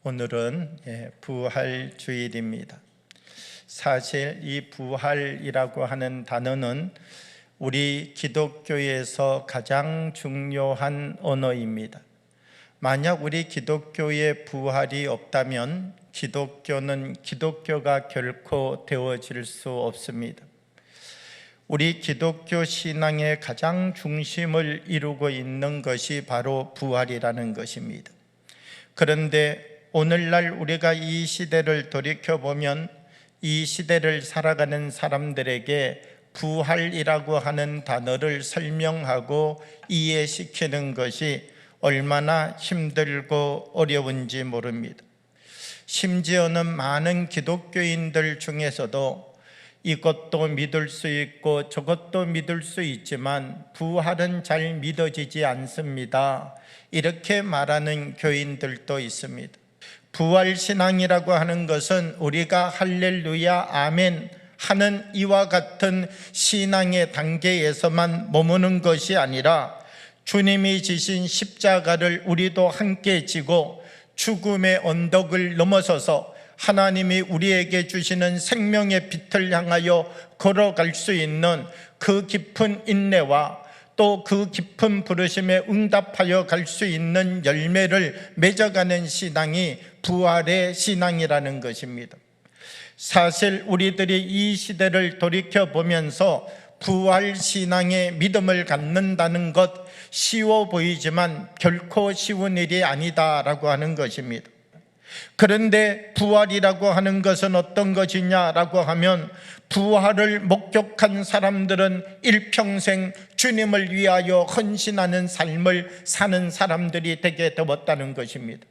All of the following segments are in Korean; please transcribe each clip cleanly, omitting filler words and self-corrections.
오늘은 부활 주일입니다. 사실 이 부활이라고 하는 단어는 우리 기독교에서 가장 중요한 언어입니다. 만약 우리 기독교에 부활이 없다면 기독교가 결코 되어질 수 없습니다. 우리 기독교 신앙의 가장 중심을 이루고 있는 것이 바로 부활이라는 것입니다. 그런데 오늘날 우리가 이 시대를 돌이켜보면 이 시대를 살아가는 사람들에게 부활이라고 하는 단어를 설명하고 이해시키는 것이 얼마나 힘들고 어려운지 모릅니다. 심지어는 많은 기독교인들 중에서도 이것도 믿을 수 있고 저것도 믿을 수 있지만 부활은 잘 믿어지지 않습니다. 이렇게 말하는 교인들도 있습니다. 부활신앙이라고 하는 것은 우리가 할렐루야 아멘 하는 이와 같은 신앙의 단계에서만 머무는 것이 아니라 주님이 지신 십자가를 우리도 함께 지고 죽음의 언덕을 넘어서서 하나님이 우리에게 주시는 생명의 빛을 향하여 걸어갈 수 있는 그 깊은 인내와 또 그 깊은 부르심에 응답하여 갈 수 있는 열매를 맺어가는 신앙이 부활의 신앙이라는 것입니다. 사실 우리들이 이 시대를 돌이켜보면서 부활 신앙의 믿음을 갖는다는 것 쉬워 보이지만 결코 쉬운 일이 아니다라고 하는 것입니다. 그런데 부활이라고 하는 것은 어떤 것이냐라고 하면 부활을 목격한 사람들은 일평생 주님을 위하여 헌신하는 삶을 사는 사람들이 되게 되었다는 것입니다.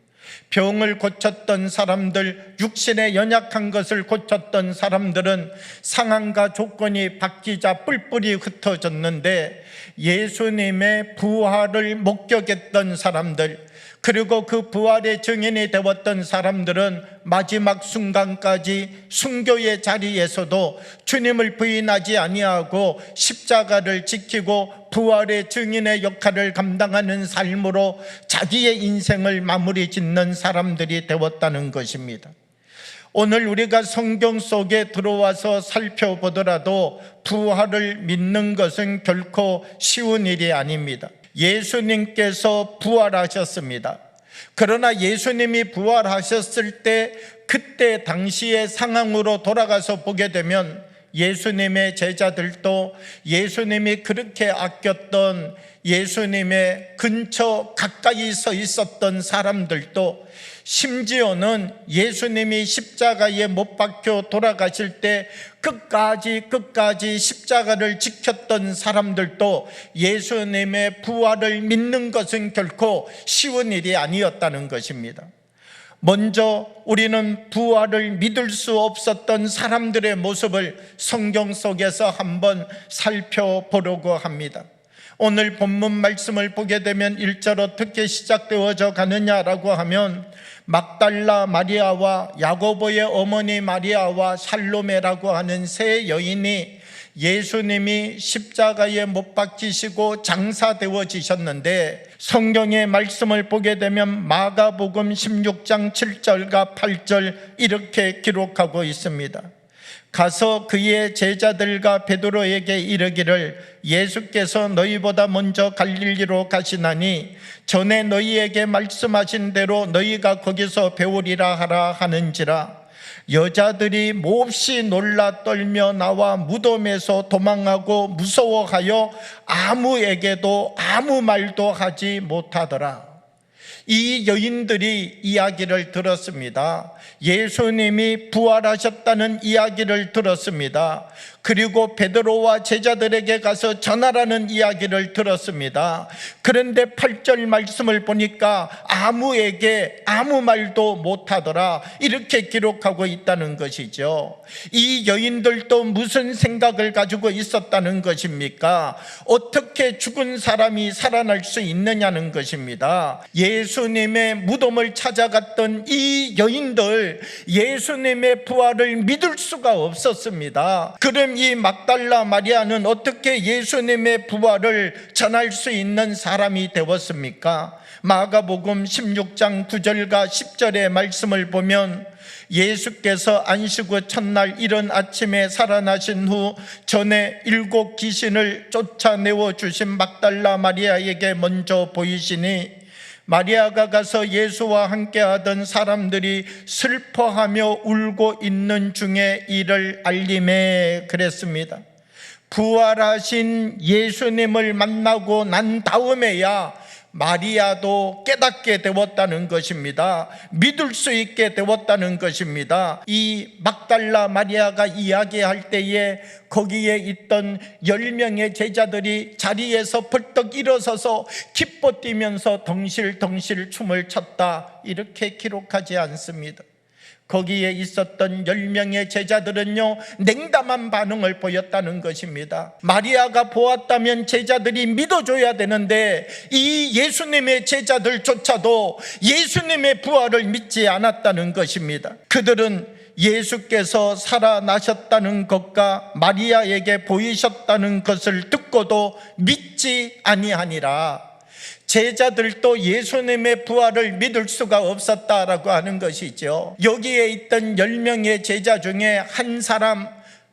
병을 고쳤던 사람들, 육신의 연약한 것을 고쳤던 사람들은 상황과 조건이 바뀌자 뿔뿔이 흩어졌는데 예수님의 부활을 목격했던 사람들, 그리고 그 부활의 증인이 되었던 사람들은 마지막 순간까지 순교의 자리에서도 주님을 부인하지 아니하고 십자가를 지키고 부활의 증인의 역할을 감당하는 삶으로 자기의 인생을 마무리 짓는 사람들이 되었다는 것입니다. 오늘 우리가 성경 속에 들어와서 살펴보더라도 부활을 믿는 것은 결코 쉬운 일이 아닙니다. 예수님께서 부활하셨습니다. 그러나 예수님이 부활하셨을 때 그때 당시의 상황으로 돌아가서 보게 되면 예수님의 제자들도 예수님이 그렇게 아꼈던 예수님의 근처 가까이 서 있었던 사람들도 심지어는 예수님이 십자가에 못 박혀 돌아가실 때 끝까지 십자가를 지켰던 사람들도 예수님의 부활을 믿는 것은 결코 쉬운 일이 아니었다는 것입니다. 먼저 우리는 부활을 믿을 수 없었던 사람들의 모습을 성경 속에서 한번 살펴보려고 합니다. 오늘 본문 말씀을 보게 되면 1절 어떻게 시작되어져 가느냐라고 하면 막달라 마리아와 야고보의 어머니 마리아와 살로메라고 하는 세 여인이 예수님이 십자가에 못 박히시고 장사되어지셨는데 성경의 말씀을 보게 되면 마가복음 16장 7절과 8절 이렇게 기록하고 있습니다. 가서 그의 제자들과 베드로에게 이르기를 예수께서 너희보다 먼저 갈릴리로 가시나니 전에 너희에게 말씀하신 대로 너희가 거기서 배우리라 하라 하는지라. 여자들이 몹시 놀라 떨며 나와 무덤에서 도망하고 무서워하여 아무에게도 아무 말도 하지 못하더라. 이 여인들이 이야기를 들었습니다. 예수님이 부활하셨다는 이야기를 들었습니다. 그리고 베드로와 제자들에게 가서 전하라는 이야기를 들었습니다. 그런데 8절 말씀을 보니까 아무에게 아무 말도 못하더라 이렇게 기록하고 있다는 것이죠. 이 여인들도 무슨 생각을 가지고 있었다는 것입니까? 어떻게 죽은 사람이 살아날 수 있느냐는 것입니다. 예수님의 무덤을 찾아갔던 이 여인들, 예수님의 부활을 믿을 수가 없었습니다. 그럼 이 막달라 마리아는 어떻게 예수님의 부활을 전할 수 있는 사람이 되었습니까? 마가복음 16장 9절과 10절의 말씀을 보면 예수께서 안식 후 첫날 이른 아침에 살아나신 후 전에 7 귀신을 쫓아내어 주신 막달라 마리아에게 먼저 보이시니 마리아가 가서 예수와 함께하던 사람들이 슬퍼하며 울고 있는 중에 이를 알림해 그랬습니다. 부활하신 예수님을 만나고 난 다음에야 마리아도 깨닫게 되었다는 것입니다. 믿을 수 있게 되었다는 것입니다. 이 막달라 마리아가 이야기할 때에 거기에 있던 10명의 제자들이 자리에서 벌떡 일어서서 기뻐 뛰면서 덩실덩실 춤을 췄다, 이렇게 기록하지 않습니다. 거기에 있었던 10명의 제자들은요, 냉담한 반응을 보였다는 것입니다. 마리아가 보았다면 제자들이 믿어줘야 되는데 이 예수님의 제자들조차도 예수님의 부활을 믿지 않았다는 것입니다. 그들은 예수께서 살아나셨다는 것과 마리아에게 보이셨다는 것을 듣고도 믿지 아니하니라. 제자들도 예수님의 부활을 믿을 수가 없었다라고 하는 것이죠. 여기에 있던 10명의 제자 중에 한 사람,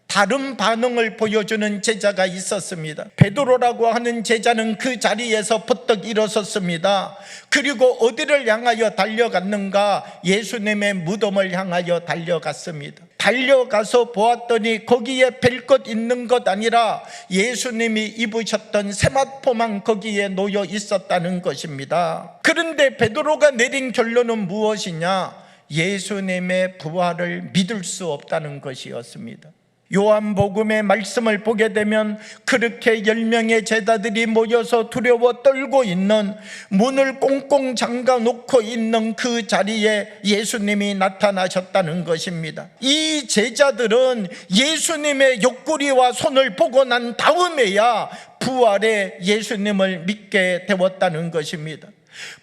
다른 반응을 보여주는 제자가 있었습니다. 베드로라고 하는 제자는 그 자리에서 버떡 일어섰습니다. 그리고 어디를 향하여 달려갔는가? 예수님의 무덤을 향하여 달려갔습니다. 달려가서 보았더니 거기에 뵐 것 있는 것 아니라 예수님이 입으셨던 세마포만 거기에 놓여 있었다는 것입니다. 그런데 베드로가 내린 결론은 무엇이냐? 예수님의 부활을 믿을 수 없다는 것이었습니다. 요한복음의 말씀을 보게 되면 그렇게 10명의 제자들이 모여서 두려워 떨고 있는, 문을 꽁꽁 잠가 놓고 있는 그 자리에 예수님이 나타나셨다는 것입니다. 이 제자들은 예수님의 옆구리와 손을 보고 난 다음에야 부활의 예수님을 믿게 되었다는 것입니다.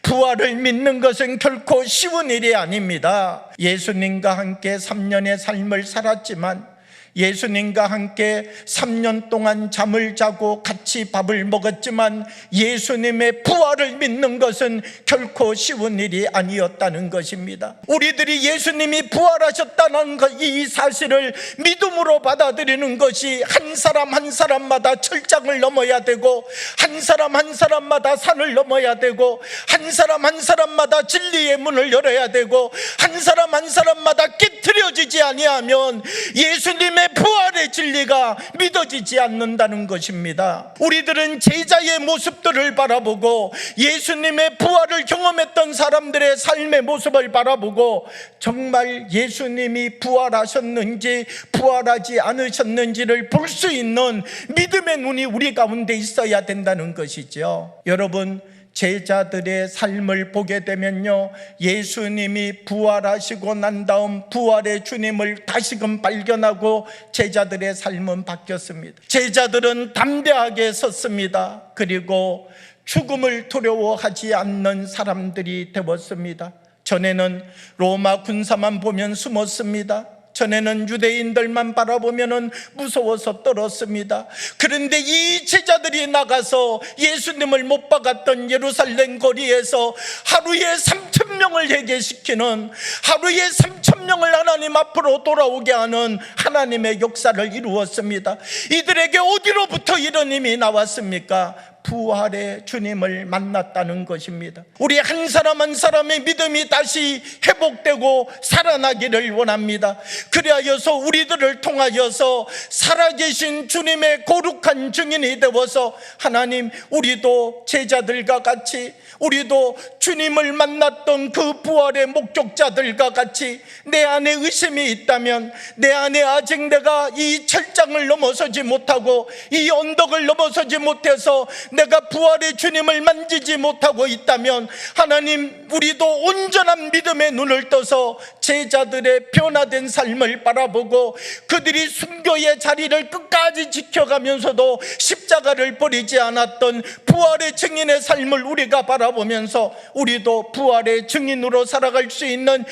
부활을 믿는 것은 결코 쉬운 일이 아닙니다. 예수님과 함께 3년의 삶을 살았지만, 예수님과 함께 3년 동안 잠을 자고 같이 밥을 먹었지만 예수님의 부활을 믿는 것은 결코 쉬운 일이 아니었다는 것입니다. 우리들이 예수님이 부활하셨다는 이 사실을 믿음으로 받아들이는 것이 한 사람 한 사람마다 철장을 넘어야 되고, 한 사람 한 사람마다 산을 넘어야 되고, 한 사람 한 사람마다 진리의 문을 열어야 되고, 한 사람 한 사람마다 깨트려지지 아니하면 예수님의 부활의 진리가 믿어지지 않는다는 것입니다. 우리들은 제자의 모습들을 바라보고 예수님의 부활을 경험했던 사람들의 삶의 모습을 바라보고 정말 예수님이 부활하셨는지 부활하지 않으셨는지를 볼 수 있는 믿음의 눈이 우리 가운데 있어야 된다는 것이죠. 여러분, 제자들의 삶을 보게 되면요, 예수님이 부활하시고 난 다음 부활의 주님을 다시금 발견하고 제자들의 삶은 바뀌었습니다. 제자들은 담대하게 섰습니다. 그리고 죽음을 두려워하지 않는 사람들이 되었습니다. 전에는 로마 군사만 보면 숨었습니다. 전에는 유대인들만 바라보면 무서워서 떨었습니다. 그런데 이 제자들이 나가서 예수님을 못 박았던 예루살렘 거리에서 하루에 3,000명을 회개시키는, 하루에 3,000명을 하나님 앞으로 돌아오게 하는 하나님의 역사를 이루었습니다. 이들에게 어디로부터 이런 힘이 나왔습니까? 부활의 주님을 만났다는 것입니다. 우리 한 사람 한 사람의 믿음이 다시 회복되고 살아나기를 원합니다. 그리하여서 우리들을 통하여서 살아계신 주님의 거룩한 증인이 되어서 하나님, 우리도 제자들과 같이, 우리도 주님을 만났던 그 부활의 목격자들과 같이 내 안에 의심이 있다면, 내 안에 아직 내가 이 철장을 넘어서지 못하고 이 언덕을 넘어서지 못해서 내가 부활의 주님을 만지지 못하고 있다면, 하나님, 우리도 온전한 믿음의 눈을 떠서 제자들의 변화된 삶을 바라보고 그들이 순교의 자리를 끝까지 지켜가면서도 십자가를 버리지 않았던 부활의 증인의 삶을 우리가 바라보면서 우리도 부활의 증인으로 살아갈 수 있는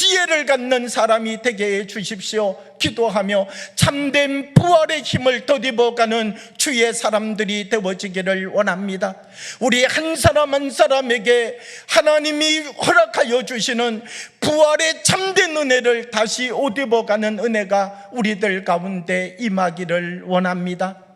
지혜를 갖는 사람이 되게 해 주십시오. 기도하며 참된 부활의 힘을 덧입어가는 주의 사람들이 되어지기를 원합니다. 우리 한 사람 한 사람에게 하나님이 허락하여 주시는 부활의 참된 은혜를 다시 옷입어가는 은혜가 우리들 가운데 임하기를 원합니다.